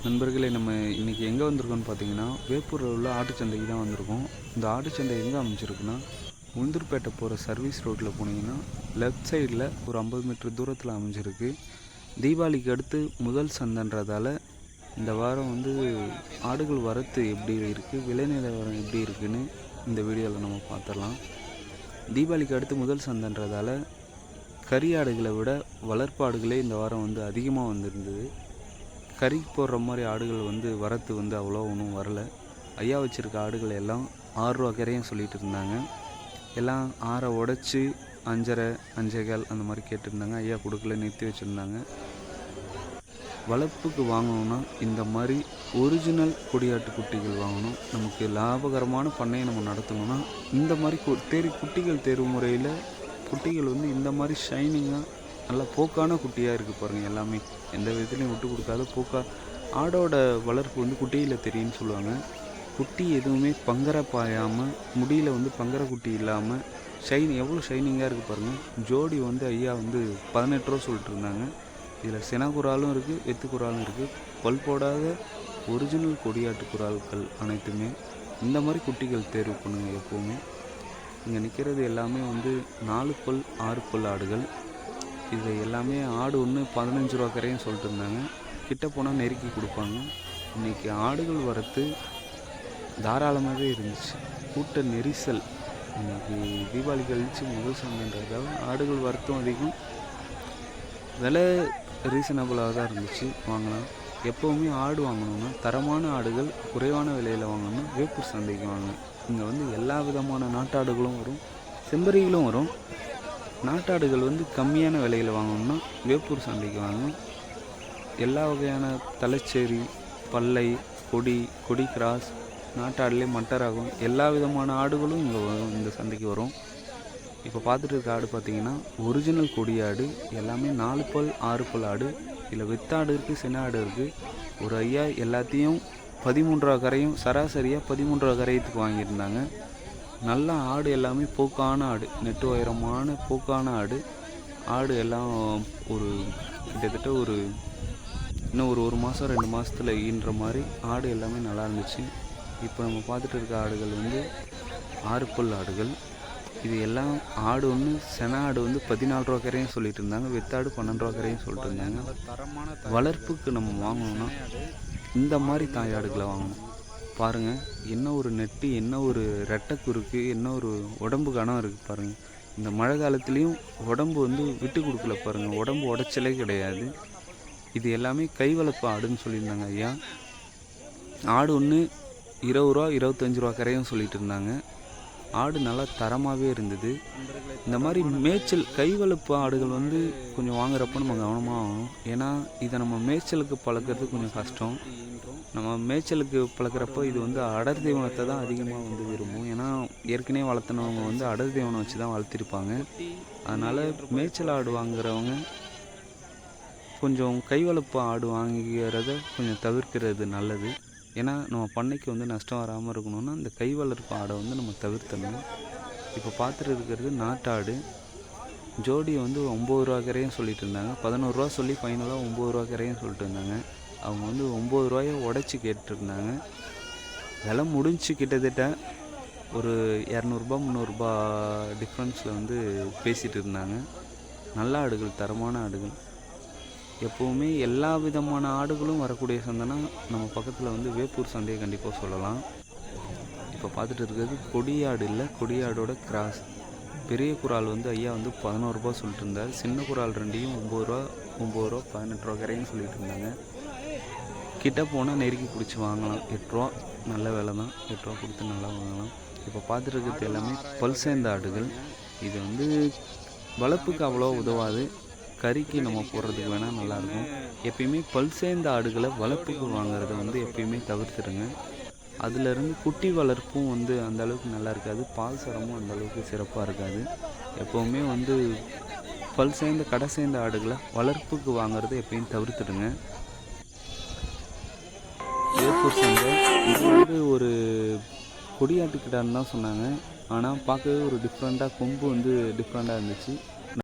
நண்பர்களே, நம்ம இன்றைக்கி எங்கே வந்திருக்கோம்னு பார்த்தீங்கன்னா, வேப்பூரில் உள்ள ஆட்டுச்சந்தைக்கு தான் வந்திருக்கோம். இந்த ஆட்டுச்சந்தை எங்கே அமைஞ்சிருக்குன்னா, உளுந்தூர்பேட்டை போகிற சர்வீஸ் ரோட்டில் போனீங்கன்னா லெஃப்ட் சைடில் ஒரு 50 மீட்டர் தூரத்தில் அமைஞ்சிருக்கு. தீபாவளிக்கு அடுத்து முதல் சந்தைன்றதால இந்த வாரம் ஆடுகள் வரத்து எப்படி இருக்குது, விலை நிலவரம் எப்படி இருக்குதுன்னு இந்த வீடியோவில் நம்ம பார்த்துடலாம். தீபாவளிக்கு அடுத்து முதல் சந்தைன்றதால கறி ஆடுகளை விட வளர்ப்பு ஆடுகளே இந்த வாரம் அதிகமாக வந்திருந்தது. கறி போடுற மாதிரி ஆடுகள் வரத்து அவ்வளோ ஒன்றும் வரல. ஐயா வச்சுருக்க ஆடுகள் எல்லாம் 6 ரூபா கரையும் சொல்லிகிட்டு இருந்தாங்க. எல்லாம் 6 உடச்சி 5.5 5.25 அந்த மாதிரி கேட்டுருந்தாங்க. ஐயா கொடுக்கல, நிறுத்தி வச்சுருந்தாங்க. வளர்ப்புக்கு வாங்கணுன்னா இந்த மாதிரி ஒரிஜினல் கொடியாட்டு குட்டிகள் வாங்கணும். நமக்கு லாபகரமான பண்ணையை நம்ம நடத்தணும்னா இந்த மாதிரி குட்டிகள் தேர்வு முறையில் குட்டிகள் இந்த மாதிரி ஷைனிங்காக நல்லா போக்கான குட்டியாக இருக்குது பாருங்கள். எல்லாமே எந்த விதத்துலையும் விட்டு கொடுக்காத போக்கா. ஆடோட வளர்ப்பு குட்டியில் தெரியும்னு சொல்லுவாங்க. குட்டி எதுவுமே பங்கரை பாயாமல் முடியில் பங்கர குட்டி இல்லாமல் எவ்வளோ ஷைனிங்காக இருக்குது பாருங்கள். ஜோடி ஐயா 18 ரூபா சொல்லிட்டு இருந்தாங்க. இதில் சினக்குறாலும் இருக்குது, வெத்துக்குறாலும் இருக்குது. பல் போடாத ஒரிஜினல் கொடியாட்டு குறால்கள் அனைத்துமே இந்த மாதிரி குட்டிகள் தேர்வு பண்ணுங்க. எப்போவுமே இங்கே நிற்கிறது எல்லாமே 4 பல் 6 பல் ஆடுகள். இது எல்லாமே ஆடு 15 ரூபா கரையும் சொல்லிட்டு இருந்தாங்க. கிட்ட போனால் நெருக்கி கொடுப்பாங்க. இன்றைக்கி ஆடுகள் வரத்து தாராளமாகவே இருந்துச்சு. கூட்ட நெரிசல். இன்றைக்கி தீபாவளி கழித்து முதல் சந்தைன்றதால ஆடுகள் வரத்தும் அதிகம், விலை ரீசனபிளாக தான் இருந்துச்சு. வாங்கலாம். எப்போவுமே ஆடு வாங்கணுன்னா தரமான ஆடுகள் குறைவான விலையில் வாங்கணும்னா வேப்பூர் சந்தைக்கு வாங்க. இங்கே எல்லா விதமான நாட்டாடுகளும் வரும், செம்பரிகளும் வரும். நாட்டாடுகள் கம்மியான விலையில் வாங்கணும்னா வேப்பூர் சந்தைக்கு வாங்க. எல்லா வகையான தலைச்சேரி, பல்லை, கொடி கிராஸ், நாட்டாடுலேயே மட்டராகும் எல்லா விதமான ஆடுகளும் இங்கே வரும். இந்த சந்தைக்கு வரும். இப்போ பார்த்துட்டு இருக்க ஆடு பார்த்திங்கன்னா ஒரிஜினல் கொடியாடு. எல்லாமே 4 பல் 6 பல் ஆடு. இதில் வித்தாடு இருக்குது, சின்ன ஆடு இருக்குது. ஒரு ஐயா எல்லாத்தையும் 13 ரூபா கரையும் சராசரியாக 13 ரூபா கரையத்துக்கு வாங்கியிருந்தாங்க. நல்ல ஆடு எல்லாமே போக்கான ஆடு, நெட்டு உயரமான போக்கான ஆடு எல்லாம் கிட்டத்தட்ட இன்னும் ஒரு மாதம் 2 மாதத்தில் ஈன்ற மாதிரி ஆடு எல்லாமே நல்லா இருந்துச்சு. இப்போ நம்ம பார்த்துட்டு இருக்க ஆடுகள் 6 பல் ஆடுகள். இது எல்லாம் ஆடு சென ஆடு 14 ரூபா கரையும் சொல்லிட்டு இருந்தாங்க. வெத்தாடு 12 ரூபா கரையும் சொல்லிட்டு இருந்தாங்க. வளர்ப்புக்கு நம்ம வாங்கணும்னா இந்த மாதிரி தாயாடுகளை வாங்கணும். பாருங்கள், என்ன ஒரு நெட்டு, என்ன ஒரு ரெட்டைக்குறுக்கு, என்ன ஒரு உடம்பு கனம் இருக்குது பாருங்கள். இந்த மழை காலத்துலேயும் உடம்பு விட்டு கொடுக்கல பாருங்கள். உடம்பு உடைச்சலே கிடையாது. இது எல்லாமே கை வளர்ப்பு ஆடுன்னு சொல்லியிருந்தாங்க ஐயா. ஆடு 20 ரூபா 25 ரூபா கரையும் சொல்லிட்டு இருந்தாங்க. ஆடு நல்லா தரமாகவே இருந்தது. இந்த மாதிரி மேய்ச்சல் கை வளர்ப்பு ஆடுகள் கொஞ்சம் வாங்குறப்போ நம்ம கவனமாக ஆகணும். ஏன்னா இதை நம்ம மேய்ச்சலுக்கு பழக்கிறது கொஞ்சம் கஷ்டம். நம்ம மேய்ச்சலுக்கு பழக்கிறப்போ இது அடர் தீவனத்தை தான் அதிகமாக விரும்பும். ஏன்னா ஏற்கனவே வளர்த்துனவங்க அடர் தீவனம் வச்சு தான் வளர்த்திருப்பாங்க. அதனால் மேய்ச்சல் ஆடு வாங்குறவங்க கொஞ்சம் கை வளர்ப்பு ஆடு வாங்கிறத கொஞ்சம் தவிர்க்கிறது நல்லது. ஏன்னா நம்ம பண்ணைக்கு நஷ்டம் வராமல் இருக்கணும்னா இந்த கை வளர்ப்பு ஆடை நம்ம தவிர்த்தணும். இப்போ பார்த்துட்டு இருக்கிறது நாட்டாடு. ஜோடி 9 ரூபா கரையும் சொல்லிட்டு இருந்தாங்க. 11 ரூபா சொல்லி ஃபைனலாக 9 ரூபா கரையும் சொல்லிட்டு இருந்தாங்க. அவங்க 9 ரூபாயை உடச்சி கேட்டுருந்தாங்க. விலை முடிஞ்சு கிட்டத்தட்ட ஒரு 200 300 டிஃப்ரென்ஸில் பேசிகிட்டு இருந்தாங்க. நல்ல ஆடுகள், தரமான ஆடுகள். எப்போவுமே எல்லா விதமான ஆடுகளும் வரக்கூடிய சந்தைனா நம்ம பக்கத்தில் வேப்பூர் சந்தையை கண்டிப்பாக சொல்லலாம். இப்போ பார்த்துட்டு இருக்கிறது கொடியாடு இல்லை, கொடியாடோட கிராஸ். பெரிய குறால் ஐயா 11 ரூபா சொல்லிட்டு இருந்தார். சின்ன குறால் ரெண்டையும் 9 ரூபா 18 ரூபா கரையும் சொல்லிட்டு இருந்தாங்க. கிட்ட போனால் நெருக்கி பிடிச்சி வாங்கலாம். 8 ரூபா நல்ல விலை தான். 8 ரூபா கொடுத்து நல்லா வாங்கலாம். இப்போ பார்த்துட்டு இருக்கிறது எல்லாமே பல் சேர்ந்த ஆடுகள். இது வளர்ப்புக்கு அவ்வளோ உதவாது, கறிக்கு நம்ம போடுறதுக்கு வேணால் நல்லாயிருக்கும். எப்பயுமே பல் சேர்ந்த ஆடுகளை வளர்ப்புக்கு வாங்குறத எப்பயுமே தவிர்த்துடுங்க. அதிலிருந்து குட்டி வளர்ப்பும் அந்த அளவுக்கு நல்லா இருக்காது, பால் சரமும் அந்த அளவுக்கு சிறப்பாக இருக்காது. எப்போவுமே பல் சேர்ந்த கடை சேர்ந்த ஆடுகளை வளர்ப்புக்கு வாங்குறத எப்பயும் தவிர்த்துடுங்க. வேப்பூர் சந்தை இது ஒரு கொடியாட்டுக்கிட்டான்னு தான் சொன்னாங்க. ஆனால் பார்க்கவே ஒரு டிஃப்ரெண்ட்டாக கொம்பு டிஃப்ரெண்ட்டாக இருந்துச்சு.